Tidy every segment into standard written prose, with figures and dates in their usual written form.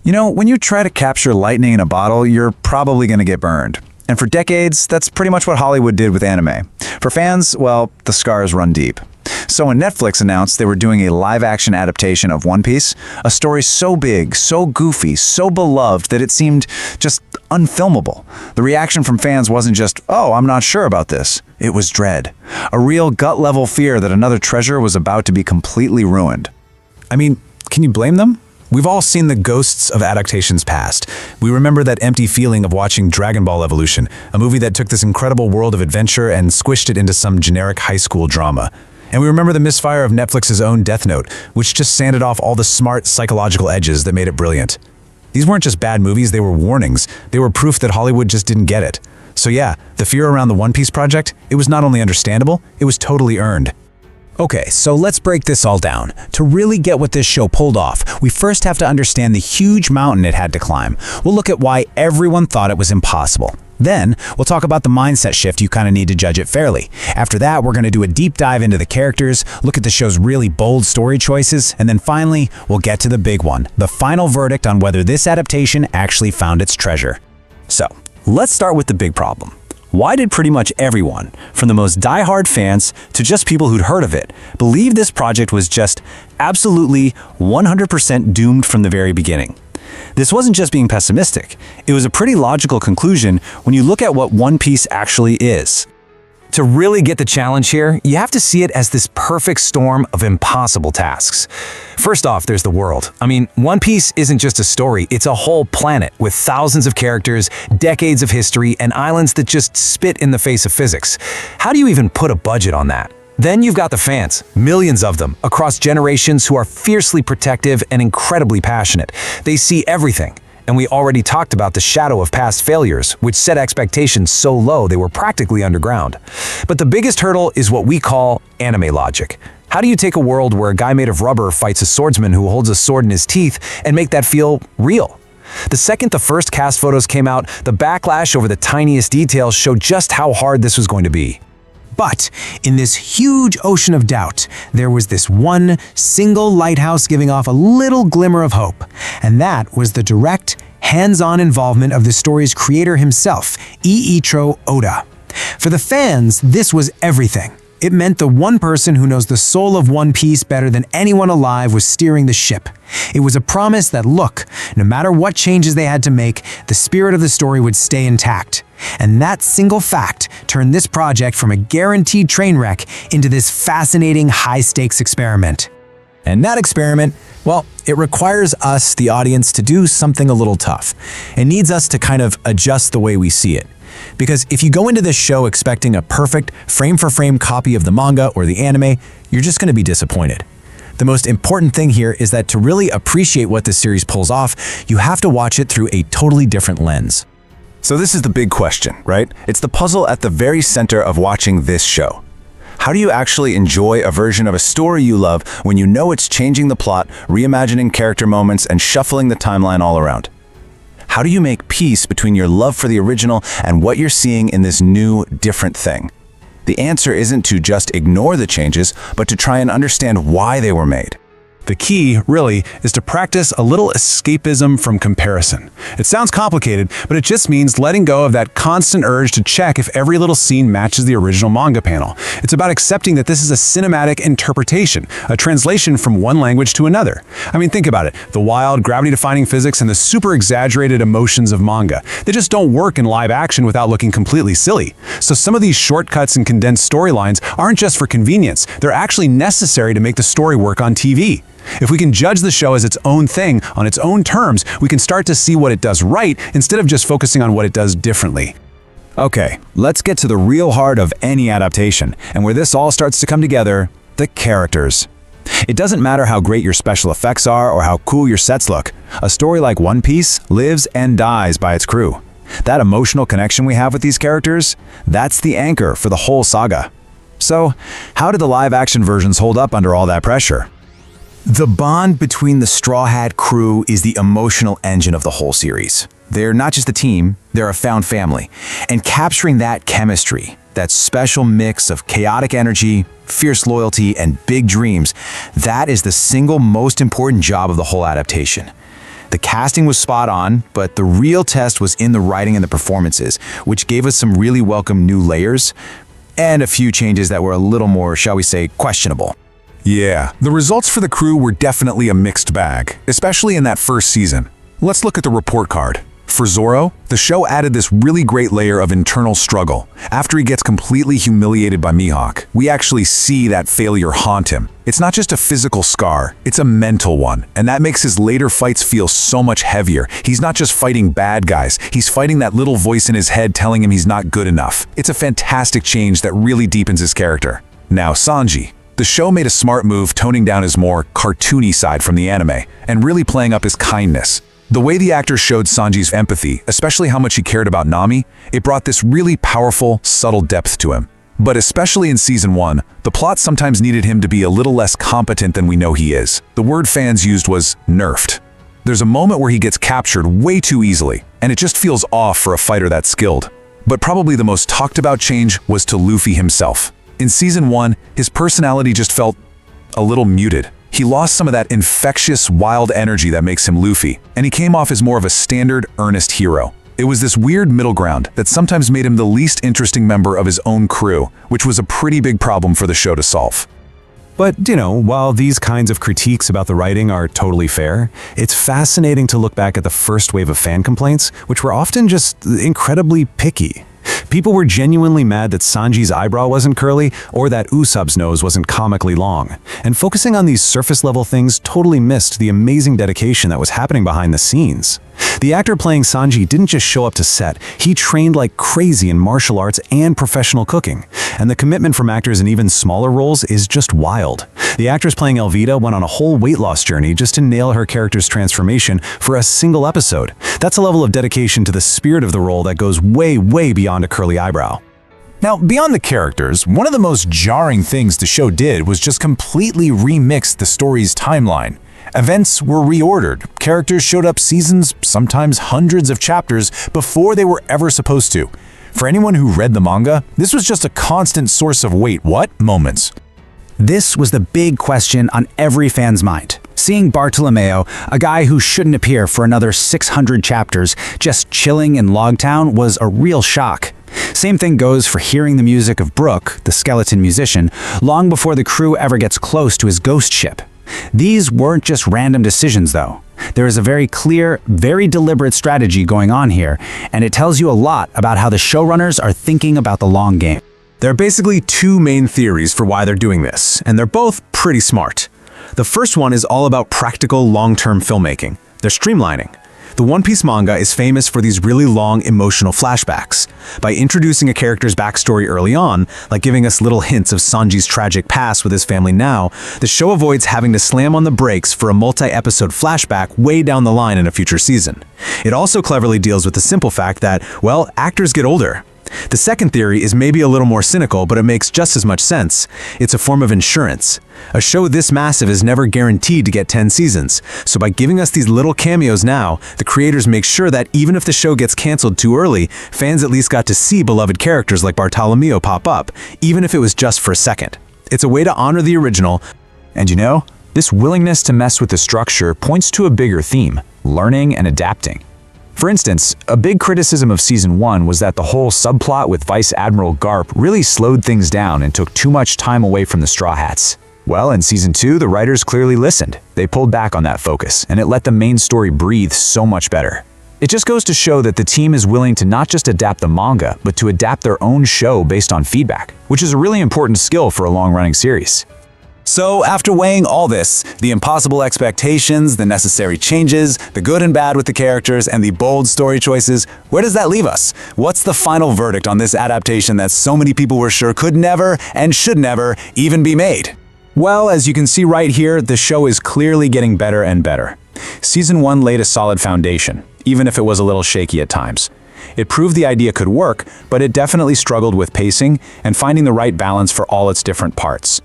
You know, when you try to capture lightning in a bottle, you're probably going to get burned. And for decades, that's pretty much what Hollywood did with anime. For fans, well, the scars run deep. So when Netflix announced they were doing a live-action adaptation of One Piece, a story so big, so goofy, so beloved that it seemed just unfilmable. The reaction from fans wasn't just, "Oh, I'm not sure about this." It was dread. A real gut-level fear that another treasure was about to be completely ruined. I mean, can you blame them? We've all seen the ghosts of adaptations past. We remember that empty feeling of watching Dragon Ball Evolution, a movie that took this incredible world of adventure and squished it into some generic high school drama. And we remember the misfire of Netflix's own Death Note, which just sanded off all the smart psychological edges that made it brilliant. These weren't just bad movies, they were warnings. They were proof that Hollywood just didn't get it. So yeah, the fear around the One Piece project, it was not only understandable, it was totally earned. Okay, so let's break this all down. To really get what this show pulled off, we first have to understand the huge mountain it had to climb. We'll look at why everyone thought it was impossible. Then, we'll talk about the mindset shift you kind of need to judge it fairly. After that, we're going to do a deep dive into the characters, look at the show's really bold story choices, and then finally, we'll get to the big one, the final verdict on whether this adaptation actually found its treasure. So, let's start with the big problem. Why did pretty much everyone, from the most die-hard fans to just people who'd heard of it, believe this project was just absolutely 100% doomed from the very beginning? This wasn't just being pessimistic. It was a pretty logical conclusion when you look at what One Piece actually is. To really get the challenge here, you have to see it as this perfect storm of impossible tasks. First off, there's the world. I mean, One Piece isn't just a story, it's a whole planet with thousands of characters, decades of history, and islands that just spit in the face of physics. How do you even put a budget on that? Then you've got the fans, millions of them, across generations who are fiercely protective and incredibly passionate. They see everything. And we already talked about the shadow of past failures, which set expectations so low they were practically underground. But the biggest hurdle is what we call anime logic. How do you take a world where a guy made of rubber fights a swordsman who holds a sword in his teeth and make that feel real? The second the first cast photos came out, the backlash over the tiniest details showed just how hard this was going to be. But in this huge ocean of doubt, there was this one single lighthouse giving off a little glimmer of hope, and that was the direct, hands-on involvement of the story's creator himself, Eiichiro Oda. For the fans, this was everything. It meant the one person who knows the soul of One Piece better than anyone alive was steering the ship. It was a promise that, look, no matter what changes they had to make, the spirit of the story would stay intact. And that single fact turned this project from a guaranteed train wreck into this fascinating high-stakes experiment. And that experiment, well, it requires us, the audience, to do something a little tough. It needs us to kind of adjust the way we see it. Because if you go into this show expecting a perfect frame-for-frame copy of the manga or the anime, you're just going to be disappointed. The most important thing here is that to really appreciate what this series pulls off, you have to watch it through a totally different lens. So this is the big question, right? It's the puzzle at the very center of watching this show. How do you actually enjoy a version of a story you love when you know it's changing the plot, reimagining character moments, and shuffling the timeline all around? How do you make peace between your love for the original and what you're seeing in this new, different thing? The answer isn't to just ignore the changes, but to try and understand why they were made. The key, really, is to practice a little escapism from comparison. It sounds complicated, but it just means letting go of that constant urge to check if every little scene matches the original manga panel. It's about accepting that this is a cinematic interpretation, a translation from one language to another. I mean, think about it. The wild, gravity-defying physics and the super-exaggerated emotions of manga. They just don't work in live action without looking completely silly. So some of these shortcuts and condensed storylines aren't just for convenience. They're actually necessary to make the story work on TV. If we can judge the show as its own thing, on its own terms, we can start to see what it does right instead of just focusing on what it does differently. Okay, let's get to the real heart of any adaptation, and where this all starts to come together, the characters. It doesn't matter how great your special effects are or how cool your sets look. A story like One Piece lives and dies by its crew. That emotional connection we have with these characters, that's the anchor for the whole saga. So, how did the live-action versions hold up under all that pressure? The bond between the Straw Hat crew is the emotional engine of the whole series. They're not just a team, they're a found family. And capturing that chemistry, that special mix of chaotic energy, fierce loyalty, and big dreams, that is the single most important job of the whole adaptation. The casting was spot on, but the real test was in the writing and the performances, which gave us some really welcome new layers and a few changes that were a little more, shall we say, questionable. Yeah, the results for the crew were definitely a mixed bag, especially in that first season. Let's look at the report card. For Zoro, the show added this really great layer of internal struggle. After he gets completely humiliated by Mihawk, we actually see that failure haunt him. It's not just a physical scar, it's a mental one, and that makes his later fights feel so much heavier. He's not just fighting bad guys, he's fighting that little voice in his head telling him he's not good enough. It's a fantastic change that really deepens his character. Now, Sanji. The show made a smart move toning down his more cartoony side from the anime, and really playing up his kindness. The way the actor showed Sanji's empathy, especially how much he cared about Nami, it brought this really powerful, subtle depth to him. But especially in Season 1, the plot sometimes needed him to be a little less competent than we know he is. The word fans used was nerfed. There's a moment where he gets captured way too easily, and it just feels off for a fighter that skilled. But probably the most talked about change was to Luffy himself. In Season 1, his personality just felt a little muted. He lost some of that infectious, wild energy that makes him Luffy, and he came off as more of a standard, earnest hero. It was this weird middle ground that sometimes made him the least interesting member of his own crew, which was a pretty big problem for the show to solve. But, while these kinds of critiques about the writing are totally fair, it's fascinating to look back at the first wave of fan complaints, which were often just incredibly picky. People were genuinely mad that Sanji's eyebrow wasn't curly or that Usopp's nose wasn't comically long. And focusing on these surface-level things totally missed the amazing dedication that was happening behind the scenes. The actor playing Sanji didn't just show up to set, he trained like crazy in martial arts and professional cooking. And the commitment from actors in even smaller roles is just wild. The actress playing Elvita went on a whole weight loss journey just to nail her character's transformation for a single episode. That's a level of dedication to the spirit of the role that goes way, way beyond a curly eyebrow. Now, beyond the characters, one of the most jarring things the show did was just completely remix the story's timeline. Events were reordered, characters showed up seasons, sometimes hundreds of chapters, before they were ever supposed to. For anyone who read the manga, this was just a constant source of wait, what? Moments. This was the big question on every fan's mind. Seeing Bartolomeo, a guy who shouldn't appear for another 600 chapters, just chilling in Logtown was a real shock. Same thing goes for hearing the music of Brook, the skeleton musician, long before the crew ever gets close to his ghost ship. These weren't just random decisions, though. There is a very clear, very deliberate strategy going on here, and it tells you a lot about how the showrunners are thinking about the long game. There are basically two main theories for why they're doing this, and they're both pretty smart. The first one is all about practical, long-term filmmaking. They're streamlining. The One Piece manga is famous for these really long emotional flashbacks. By introducing a character's backstory early on, like giving us little hints of Sanji's tragic past with his family now, the show avoids having to slam on the brakes for a multi-episode flashback way down the line in a future season. It also cleverly deals with the simple fact that, well, actors get older. The second theory is maybe a little more cynical, but it makes just as much sense. It's a form of insurance. A show this massive is never guaranteed to get 10 seasons, so by giving us these little cameos now, the creators make sure that even if the show gets canceled too early, fans at least got to see beloved characters like Bartolomeo pop up, even if it was just for a second. It's a way to honor the original. And this willingness to mess with the structure points to a bigger theme: learning and adapting. For instance, a big criticism of Season 1 was that the whole subplot with Vice Admiral Garp really slowed things down and took too much time away from the Straw Hats. Well, in Season 2, the writers clearly listened. They pulled back on that focus, and it let the main story breathe so much better. It just goes to show that the team is willing to not just adapt the manga, but to adapt their own show based on feedback, which is a really important skill for a long-running series. So, after weighing all this, the impossible expectations, the necessary changes, the good and bad with the characters, and the bold story choices, where does that leave us? What's the final verdict on this adaptation that so many people were sure could never and should never even be made? Well, as you can see right here, the show is clearly getting better and better. Season 1 laid a solid foundation, even if it was a little shaky at times. It proved the idea could work, but it definitely struggled with pacing and finding the right balance for all its different parts.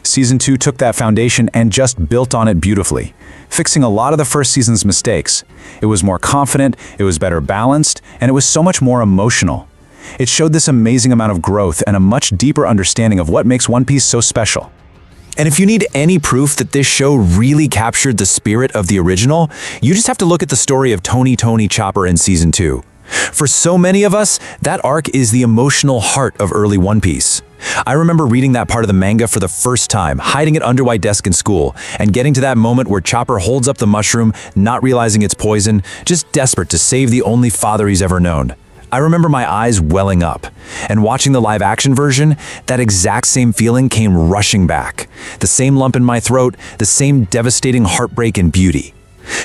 Season 2 took that foundation and just built on it beautifully, fixing a lot of the first season's mistakes. It was more confident, it was better balanced, and it was so much more emotional. It showed this amazing amount of growth and a much deeper understanding of what makes One Piece so special. And if you need any proof that this show really captured the spirit of the original, you just have to look at the story of Tony Chopper in Season 2. For so many of us, that arc is the emotional heart of early One Piece. I remember reading that part of the manga for the first time, hiding it under my desk in school, and getting to that moment where Chopper holds up the mushroom, not realizing it's poison, just desperate to save the only father he's ever known. I remember my eyes welling up, and watching the live-action version, that exact same feeling came rushing back. The same lump in my throat, the same devastating heartbreak and beauty.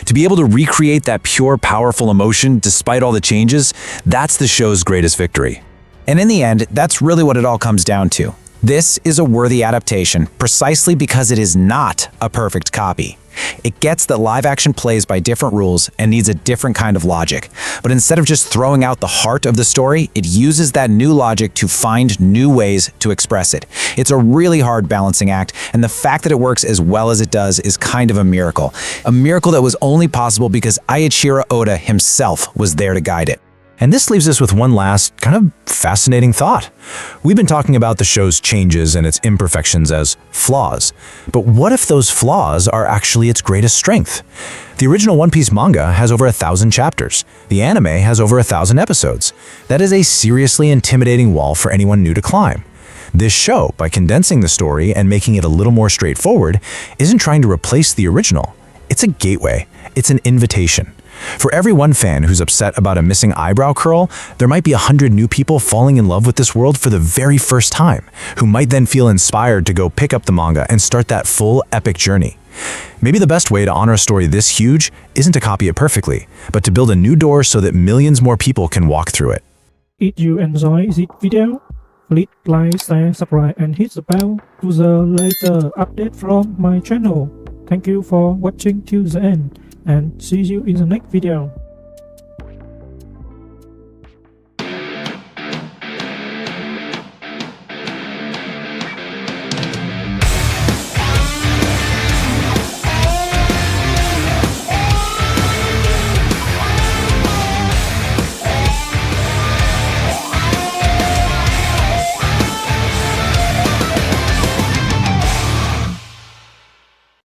To be able to recreate that pure, powerful emotion despite all the changes, that's the show's greatest victory. And in the end, that's really what it all comes down to. This is a worthy adaptation precisely because it is not a perfect copy. It gets that live-action plays by different rules and needs a different kind of logic. But instead of just throwing out the heart of the story, it uses that new logic to find new ways to express it. It's a really hard balancing act, and the fact that it works as well as it does is kind of a miracle. A miracle that was only possible because Eiichiro Oda himself was there to guide it. And this leaves us with one last, kind of fascinating thought. We've been talking about the show's changes and its imperfections as flaws. But what if those flaws are actually its greatest strength? The original One Piece manga has over 1,000 chapters. The anime has over 1,000 episodes. That is a seriously intimidating wall for anyone new to climb. This show, by condensing the story and making it a little more straightforward, isn't trying to replace the original. It's a gateway. It's an invitation. For every one fan who's upset about a missing eyebrow curl, there might be 100 new people falling in love with this world for the very first time, who might then feel inspired to go pick up the manga and start that full epic journey. Maybe the best way to honor a story this huge isn't to copy it perfectly, but to build a new door so that millions more people can walk through it. If you enjoy this video, please like, share, subscribe and hit the bell to the later update from my channel. Thank you for watching till the end, and see you in the next video.